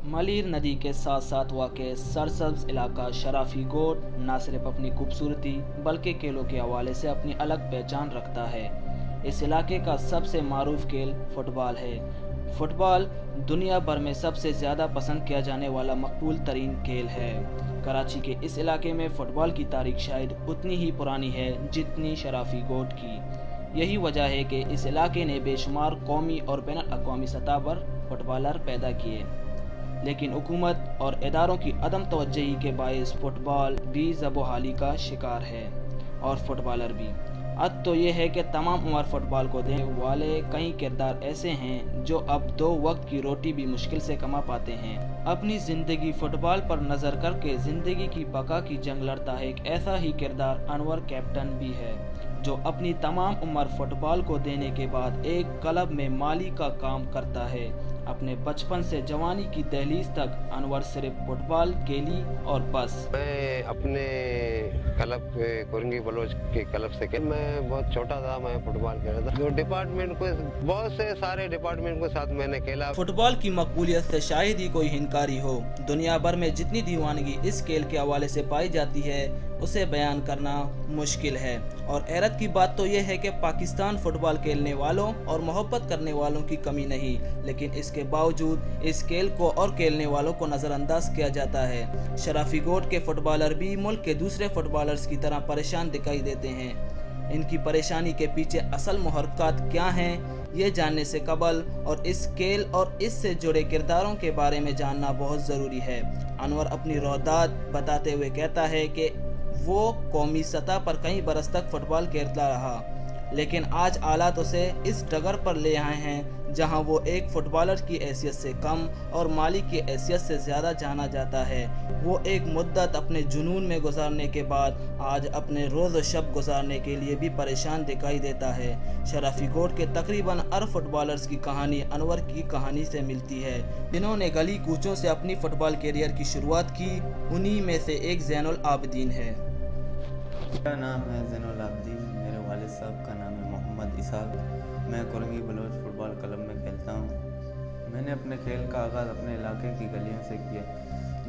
मलीर नदी के साथ साथ वाक़ सरसब्ज़ इलाका शराफी गोट न सिर्फ अपनी खूबसूरती बल्कि खेलों के हवाले से अपनी अलग पहचान रखता है। इस इलाके का सबसे मारूफ खेल फुटबॉल है। फुटबॉल दुनिया भर में सबसे ज़्यादा पसंद किया जाने वाला मकबूल तरीन खेल है। कराची के इस इलाके में फ़ुटबॉल की तारीख शायद उतनी ही पुरानी है जितनी शराफी गोट की। यही वजह है कि इस इलाके ने बेशुमार कौमी और बैन अक़वामी सतह पर फुटबॉलर पैदा किए, लेकिन हुकूमत और इदारों की अदम तवज्जुही के बायस फुटबॉल भी ज़बोहाली का शिकार है और फुटबॉलर भी। अब तो ये है कि तमाम उम्र फुटबॉल को देने वाले कई किरदार ऐसे हैं जो अब दो वक्त की रोटी भी मुश्किल से कमा पाते हैं। अपनी ज़िंदगी फुटबॉल पर नज़र करके ज़िंदगी की बका की जंग लड़ता है एक ऐसा ही किरदार अनवर कैप्टन भी है, जो अपनी तमाम उम्र फुटबॉल को देने के बाद एक क्लब में माली का काम करता है। अपने बचपन से जवानी की दहलीज तक अनवर सिर्फ फुटबॉल खेली और बस। मैं अपने क्लब कोरंगी बलोच के क्लब से मैं बहुत छोटा था, मैं फुटबॉल खेला था। जो डिपार्टमेंट को बहुत से सारे डिपार्टमेंट के साथ मैंने खेला। फुटबॉल की मकबूलियत से शायद ही कोई इनकारी हो। दुनिया भर में जितनी दीवानगी इस खेल के हवाले से पाई जाती है उसे बयान करना मुश्किल है। और हैरत की बात तो यह है कि पाकिस्तान फुटबॉल खेलने वालों और मोहब्बत करने वालों की कमी नहीं, लेकिन इसके बावजूद इस खेल को और खेलने वालों को नज़रअंदाज किया जाता है। शराफी गोट के फुटबॉलर भी मुल्क के दूसरे फुटबॉलर्स की तरह परेशान दिखाई देते हैं। इनकी परेशानी के पीछे असल मुहर्रकात क्या हैं, ये जानने से कबल और इस खेल और इससे जुड़े किरदारों के बारे में जानना बहुत ज़रूरी है। अनवर अपनी रौदात बताते हुए कहता है कि वो कौमी सतह पर कई बरस तक फुटबॉल खेलता रहा, लेकिन आज हालात उसे इस डगर पर ले आए हैं जहां वो एक फुटबॉलर की हैसियत से कम और माली की हैसियत से ज़्यादा जाना जाता है। वो एक मुद्दत अपने जुनून में गुजारने के बाद आज अपने रोज़ शब गुजारने के लिए भी परेशान दिखाई देता है। शराफी गोट के तकरीबन हर फुटबॉलर्स की कहानी अनवर की कहानी से मिलती है, जिन्होंने गली कूचों से अपनी फ़ुटबॉल कैरियर की शुरुआत की। उन्हीं में से एक ज़ैनुल आबिदीन है। मेरा नाम है ज़ैनुल आबिदीन, मेरे वालिद साहब का नाम है मोहम्मद इसाक। मैं कोरंगी बलोच फुटबॉल क्लब में खेलता हूँ। मैंने अपने खेल का आगाज़ अपने इलाके की गलियों से किया।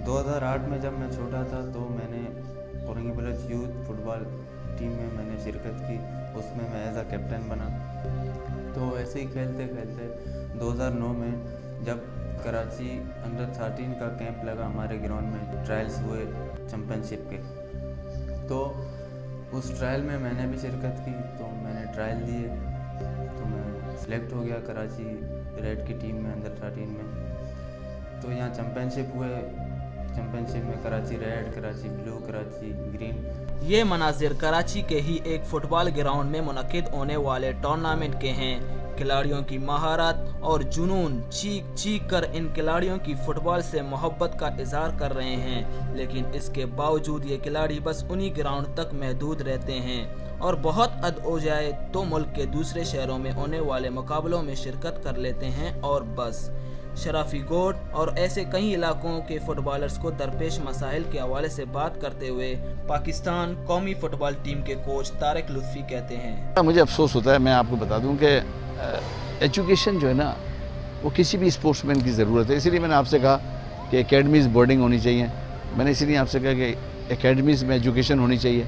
2008 में जब मैं छोटा था तो मैंने Korangi Baloch youth football team में मैंने शिरकत की, उसमें मैं एज अ कैप्टन बना। तो ऐसे ही खेलते खेलते 2009 में जब कराची अंडर 13 का कैंप लगा हमारे ग्राउंड में, ट्रायल्स हुए चैम्पियनशिप के, तो उस ट्रायल में मैंने भी शिरकत की। तो मैंने ट्रायल दिए तो मैं सिलेक्ट हो गया कराची रेड की टीम में अंडर 13 में। तो यहाँ चैम्पियनशिप हुए, चैम्पियनशिप में Karachi red, Karachi blue, Karachi green. ये मनाजिर कराची के ही एक फुटबॉल ग्राउंड में मुनक्किद होने वाले टूर्नामेंट के हैं। खिलाड़ियों की महारत और जुनून चीख चीख कर इन खिलाड़ियों की फुटबॉल से मोहब्बत का इजहार कर रहे हैं, लेकिन इसके बावजूद ये खिलाड़ी बस उन्हीं ग्राउंड तक महदूद रहते हैं और बहुत हद हो जाए तो मुल्क के दूसरे शहरों में होने वाले मुकाबलों में शिरकत कर लेते हैं और बस। शराफी गोट और ऐसे कई इलाकों के फुटबॉलर्स को दरपेश मसाइल के हवाले से बात करते हुए पाकिस्तान कौमी फुटबॉल टीम के कोच तारिक लुत्फ़ी कहते हैं, मुझे अफसोस होता है, मैं आपको बता दूं कि एजुकेशन जो है ना वो किसी भी स्पोर्ट्समैन की ज़रूरत है। इसीलिए मैंने आपसे कहा कि एकेडमीज़ बोर्डिंग होनी चाहिए। मैंने इसीलिए आपसे कहा कि एकेडमीज़ में एजुकेशन होनी चाहिए।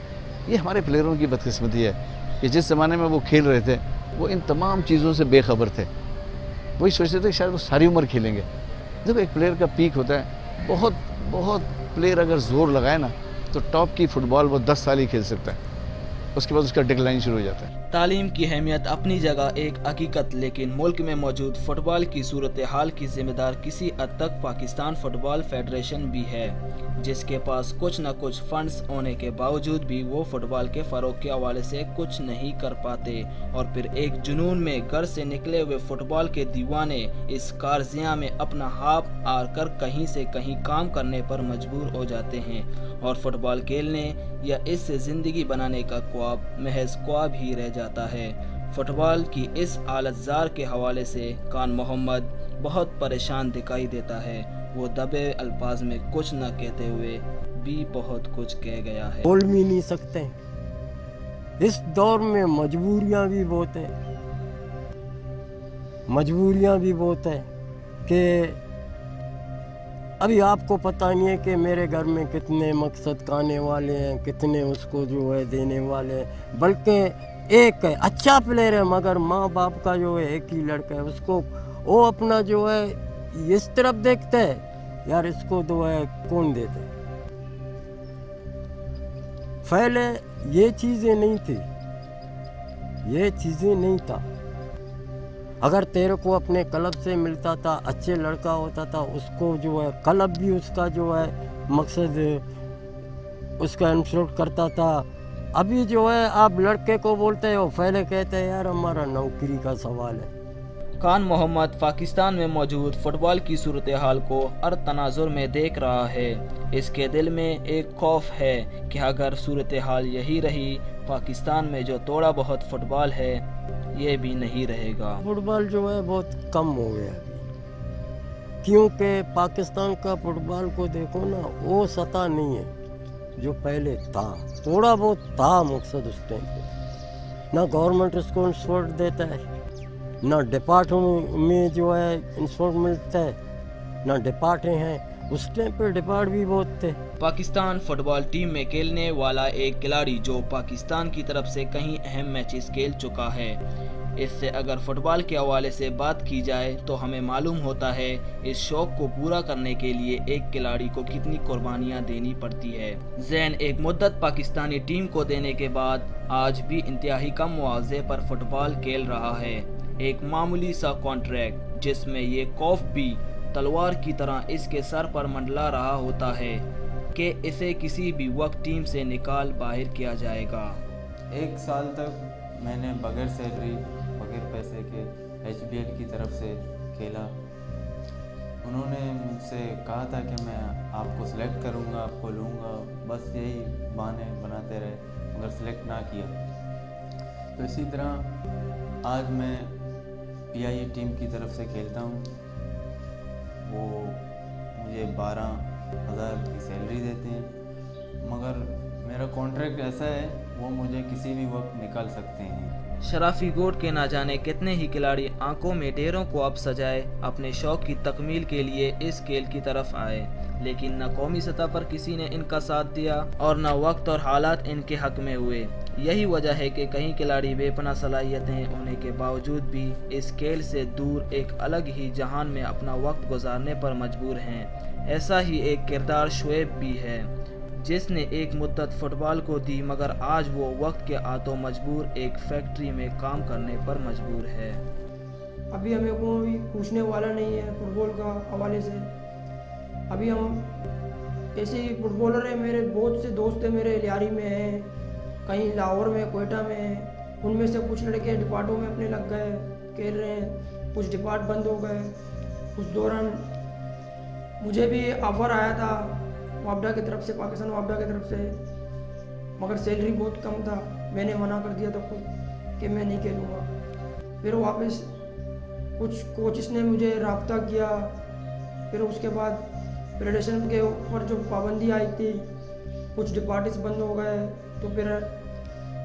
ये हमारे प्लेयरों की बदकिस्मती है कि जिस ज़माने में वो खेल रहे थे वो इन तमाम चीज़ों से बेखबर थे। वही सोचते थे शायद वो सारी उम्र खेलेंगे। देखो एक प्लेयर का पीक होता है, बहुत प्लेयर अगर ज़ोर लगाए ना तो टॉप की फ़ुटबॉल वो 10 साल ही खेल सकता है, उसके बाद उसका डिक्लाइन शुरू हो जाता है। तालीम की अहमियत अपनी जगह एक हकीकत, लेकिन मुल्क में मौजूद फुटबॉल की सूरत हाल की जिम्मेदार किसी हद तक पाकिस्तान फुटबॉल फेडरेशन भी है, जिसके पास कुछ न कुछ फंड्स होने के बावजूद भी वो फुटबॉल के फ़रोग के हवाले से कुछ नहीं कर पाते। और फिर एक जुनून में घर से निकले हुए फुटबॉल के दीवाने इस कारजिया में अपना हाथ आर कर कहीं से कहीं काम करने पर मजबूर हो जाते हैं और फुटबॉल खेलने या इससे ज़िंदगी बनाने का ख्वाब महज ख्वाब ही रह जाता है। फुटबॉल की इस हालतजार के हवाले से खान मोहम्मद बहुत परेशान दिखाई देता है। वो दबे अल्फाज में कुछ न कहते हुए भी बहुत कुछ कह गया है। बोल भी नहीं सकते, इस दौर में मजबूरियां भी बहुत हैं, अभी आपको पता नहीं है कि मेरे घर में कितने मकसद का आने वाले हैं, कितने उसको जो है देने वाले हैं। बल्कि एक है अच्छा प्लेयर है, मगर माँ बाप का जो है एक ही लड़का है, उसको वो अपना जो है इस तरफ देखता है, यार इसको जो है कौन देता है। पहले ये चीज़ें नहीं थी, ये चीज़ें नहीं था। अगर तेरे को अपने क्लब से मिलता था, अच्छे लड़का होता था, उसको जो है क्लब भी उसका जो है मकसद उसका इंसल्ट करता था। अभी जो है आप लड़के को बोलते हो, पहले कहते हैं यार हमारा नौकरी का सवाल है। खान मोहम्मद पाकिस्तान में मौजूद फुटबॉल की सूरत हाल को हर तनाजुर में देख रहा है। इसके दिल में एक खौफ है कि अगर सूरत हाल यही रही, पाकिस्तान में जो थोड़ा बहुत फुटबॉल है ये भी नहीं रहेगा। फुटबॉल जो है बहुत कम हो गया अभी, क्योंकि पाकिस्तान का फुटबॉल को देखो ना, वो सतह नहीं है जो पहले था। थोड़ा बहुत था मकसद उस टाइम पे, ना गवर्नमेंट इसको इंस्पोर्ट देता है, ना डिपार्टमेंट में जो है इंस्पोर्ट मिलता है, ना डिपार्ट हैं। उस टाइम पे डिपार्ट भी बहुत थे। पाकिस्तान फुटबॉल टीम में खेलने वाला एक खिलाड़ी जो पाकिस्तान की तरफ से कई अहम मैचेस खेल चुका है। इससे अगर फुटबॉल के हवाले से बात की जाए तो हमें मालूम होता है इस शौक को पूरा करने के लिए एक खिलाड़ी को कितनी कुर्बानियां देनी पड़ती है। जैन एक मुद्दत पाकिस्तानी टीम को देने के बाद आज भी इंतहाई कम मुआवजे पर फुटबॉल खेल रहा है। एक मामूली सा कॉन्ट्रैक्ट जिसमें ये खौफ भी तलवार की तरह इसके सर पर मंडला रहा होता है कि इसे किसी भी वक्त टीम से निकाल बाहर किया जाएगा। 1 साल तक मैंने बगैर सैलरी, बगैर पैसे के HBL की तरफ से खेला। उन्होंने मुझसे कहा था कि मैं आपको सेलेक्ट करूंगा, आपको लूँगा, बस यही बहाने बनाते रहे, मगर सेलेक्ट ना किया। तो इसी तरह आज मैं PIA टीम की तरफ से खेलता हूँ। वो मुझे 12,000 की सैलरी देते हैं, मगर मेरा कॉन्ट्रैक्ट ऐसा है वो मुझे किसी भी वक्त निकाल सकते हैं। शराफी गोट के ना जाने कितने ही खिलाड़ी आंखों में डेरों को अब सजाए अपने शौक की तकमील के लिए इस खेल की तरफ आए, लेकिन न कौमी सतह पर किसी ने इनका साथ दिया और न वक्त और हालात इनके हक में हुए। यही वजह है कि कई खिलाड़ी बेपनाह सलाहियतें होने के बावजूद भी इस खेल से दूर एक अलग ही जहान में अपना वक्त गुजारने पर मजबूर हैं। ऐसा ही एक किरदार शुएब भी है, जिसने एक मुद्दत फुटबॉल को दी, मगर आज वो वक्त के आतों मजबूर एक फैक्ट्री में काम करने पर मजबूर है। अभी हमें कोई पूछने वाला नहीं है फुटबॉल का हवाले से। अभी हम ऐसे ही फुटबॉलर हैं, मेरे बहुत से दोस्त हैं, मेरे लियारी में हैं, कहीं लाहौर में, कोयटा में हैं। उनमें से कुछ लड़के डिपार्टों में अपने लग गए, खेल रहे हैं, कुछ डिपार्ट बंद हो गए। उस दौरान मुझे भी ऑफ़र आया था वापडा की तरफ से, पाकिस्तान वापडा की तरफ से, मगर सैलरी बहुत कम था। मैंने मना कर दिया था खुद कि मैं नहीं खेलूँगा। फिर वापस कुछ कोचिस ने मुझे रब्ता किया, फिर उसके बाद फेडरेशन के ऊपर जो पाबंदी आई थी, कुछ डिपार्टिस बंद हो गए, तो फिर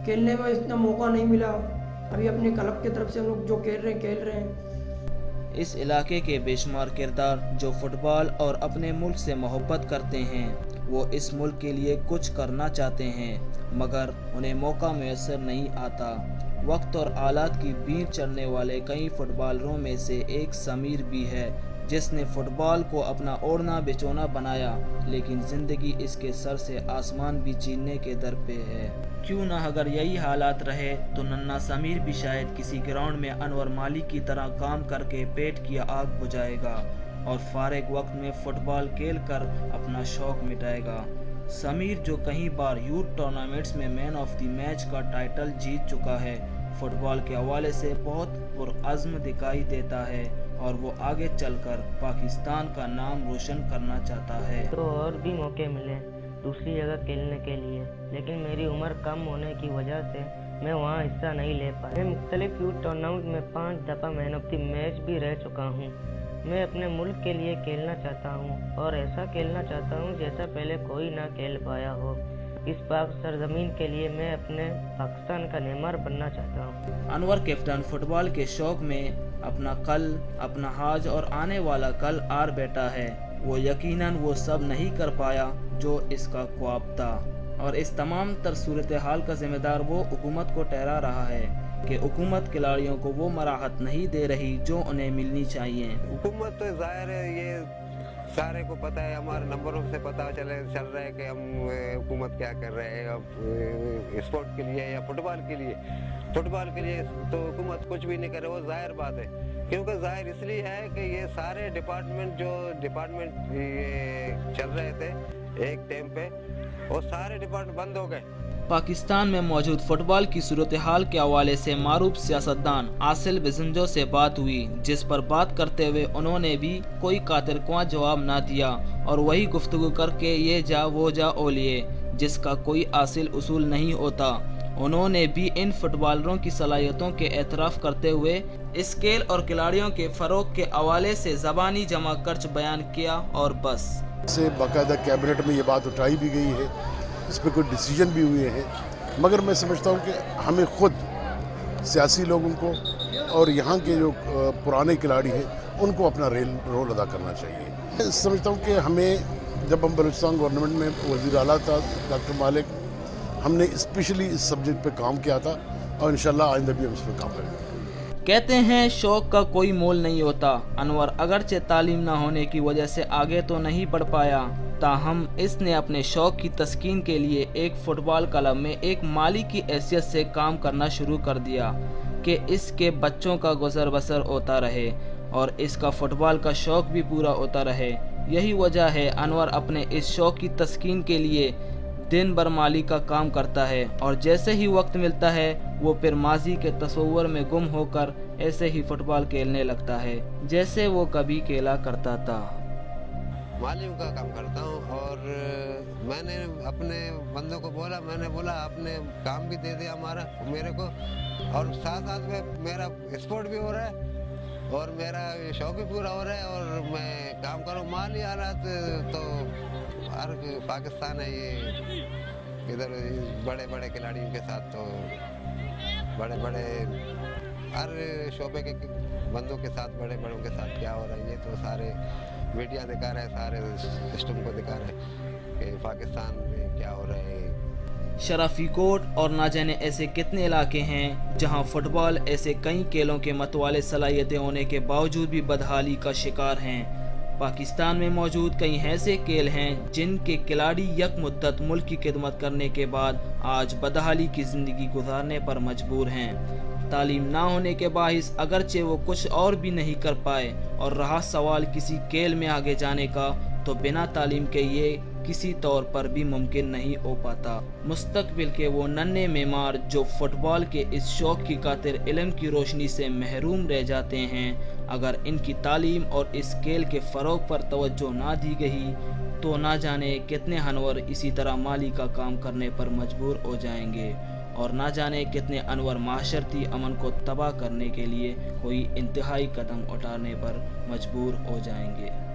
खेलने में इतना मौका नहीं मिला। अभी अपने क्लब की तरफ से हम लोग जो खेल रहे हैं। इस इलाके के बेशुमार किरदार जो फुटबॉल और अपने मुल्क से मोहब्बत करते हैं, वो इस मुल्क के लिए कुछ करना चाहते हैं, मगर उन्हें मौका मैसर नहीं आता। वक्त और आलात की भीड़ चढ़ने वाले कई फुटबॉलरों में से एक समीर भी है, जिसने फुटबॉल को अपना ओढ़ना बिछोना बनाया, लेकिन ज़िंदगी इसके सर से आसमान भी छीनने के दर पे है। क्यों ना अगर यही हालात रहे तो नन्ना समीर भी शायद किसी ग्राउंड में अनवर मालिक की तरह काम करके पेट की आग बुझाएगा और फारिग वक्त में फुटबॉल खेल कर अपना शौक मिटाएगा। समीर जो कई बार यूथ टूर्नामेंट्स में मैन ऑफ द मैच का टाइटल जीत चुका है, फुटबॉल के हवाले से बहुत पुरअज़्म दिखाई देता है और वो आगे चलकर पाकिस्तान का नाम रोशन करना चाहता है। तो और भी मौके मिले दूसरी जगह खेलने के लिए, लेकिन मेरी उम्र कम होने की वजह से मैं वहाँ हिस्सा नहीं ले पाया। मैं मुख्तलिफ यूथ टूर्नामेंट में 5 दफ़ा मैन ऑफ द मैच भी रह चुका हूँ। मैं अपने मुल्क के लिए खेलना चाहता हूँ और ऐसा खेलना चाहता हूँ जैसा पहले कोई ना खेल पाया हो। इस पाक सरजमीन के लिए मैं अपने पाकिस्तान का नेमार बनना चाहता हूँ। अनवर कैप्टन फुटबॉल के शौक में अपना कल, अपना हाज और आने वाला कल आर बैठा है। वो यकीनन वो सब नहीं कर पाया जो इसका ख्वाब था, और इस तमाम तर सूरत हाल का जिम्मेदार वो हुकूमत को ठहरा रहा है कि हुकूमत खिलाड़ियों को वो मराहत नहीं दे रही जो उन्हें मिलनी चाहिए। हुकूमत तो ज़ाहिर है ये सारे को पता है, हमारे नंबरों से पता चल रहा है कि हम हुकूमत क्या कर रहे हैं अब स्पोर्ट के लिए या फुटबॉल के लिए। फुटबॉल के लिए तो हुकूमत कुछ भी नहीं करे, वो जाहिर बात है, क्योंकि जाहिर इसलिए है कि ये सारे डिपार्टमेंट ये चल रहे थे एक टाइम पे, वो सारे डिपार्टमेंट बंद हो गए। पाकिस्तान में मौजूद फुटबॉल की सूरत हाल के हवाले से मारूफ सियासतदान आसिल बिजंजो से बात हुई, जिस पर बात करते हुए उन्होंने भी कोई कातिरख्वाह जवाब ना दिया और वही गुफ्तगू करके ये जा वो जा ओलिए जिसका कोई हासिल उसूल नहीं होता। उन्होंने भी इन फुटबॉलरों की सलाहियतों के एतराफ़ करते हुए इस खेल और खिलाड़ियों के फ़रोग के हवाले से ज़बानी जमा कर्च बयान किया और बस से बाकायदा कैबिनेट में ये बात उठाई भी गई है, इस पर कुछ डिसीजन भी हुए हैं, मगर मैं समझता हूँ कि हमें खुद सियासी लोगों को और यहाँ के जो पुराने खिलाड़ी हैं उनको अपना रोल अदा करना चाहिए। मैं समझता हूँ कि हमें जब हम बलूचिस्तान गवर्नमेंट में वज़ीर आला था डॉक्टर मालिक, हमने स्पेशली इस सब्जेक्ट पे काम किया था और इंशाल्लाह आइंदा भी हम इस पर काम करेंगे। कहते हैं शौक का कोई मोल नहीं होता। अनवर अगरचे तालीम ना होने की वजह से आगे तो नहीं बढ़ पाया, ताहम इसने अपने शौक की तस्कीन के लिए एक फुटबॉल क्लब में एक माली की हैसियत से काम करना शुरू कर दिया कि इसके बच्चों का गुजर बसर होता रहे और इसका फुटबॉल का शौक भी पूरा होता रहे। यही वजह है अनवर अपने इस शौक की तस्कीन के लिए दिन भर माली का काम करता है और जैसे ही वक्त मिलता है वो फिर माजी के तस्वुर में गुम होकर ऐसे ही फुटबॉल खेलने लगता है जैसे वो कभी खेला करता था। मालियों का काम करता हूँ और मैंने अपने बंदों को बोला, मैंने बोला आपने काम भी दे दिया हमारा मेरे को, और साथ साथ में मेरा स्पोर्ट भी हो रहा है और मेरा शौक भी पूरा हो रहा है और मैं काम करूँ। माली हालात तो हर पाकिस्तान है, ये इधर बड़े बड़े खिलाड़ियों के साथ तो बड़े बड़े हर शोबे के बंदों के साथ बड़े बड़ों के साथ क्या हो रहा है, ये तो सारे मीडिया दिखा रहा है, सारे सिस्टम को दिखा रहा है कि पाकिस्तान में क्या हो रहा है। शराफी कोट और ना जाने ऐसे कितने इलाके हैं जहां फुटबॉल ऐसे कई खेलों के मतवाले सलाहियतें होने के बावजूद भी बदहाली का शिकार हैं। पाकिस्तान में मौजूद कई ऐसे खेल हैं जिनके खिलाड़ी यक मुद्दत मुल्क की खिदमत करने के बाद आज बदहाली की ज़िंदगी गुजारने पर मजबूर हैं। तालीम ना होने के बाइस अगरचे वो कुछ और भी नहीं कर पाए और रहा सवाल किसी खेल में आगे जाने का, तो बिना तालीम के ये किसी तौर पर भी मुमकिन नहीं हो पाता। मुस्तकबिल के वो नन्हे मेमार जो फुटबॉल के इस शौक की खातिर इल्म की रोशनी से महरूम रह जाते हैं, अगर इनकी तालीम और इस खेल के फ़रोग पर तवज्जो ना दी गई तो ना जाने कितने अनवर इसी तरह माली का काम करने पर मजबूर हो जाएंगे और ना जाने कितने अनवर माशरती अमन को तबाह करने के लिए कोई इंतहाई कदम उठाने पर मजबूर हो जाएंगे।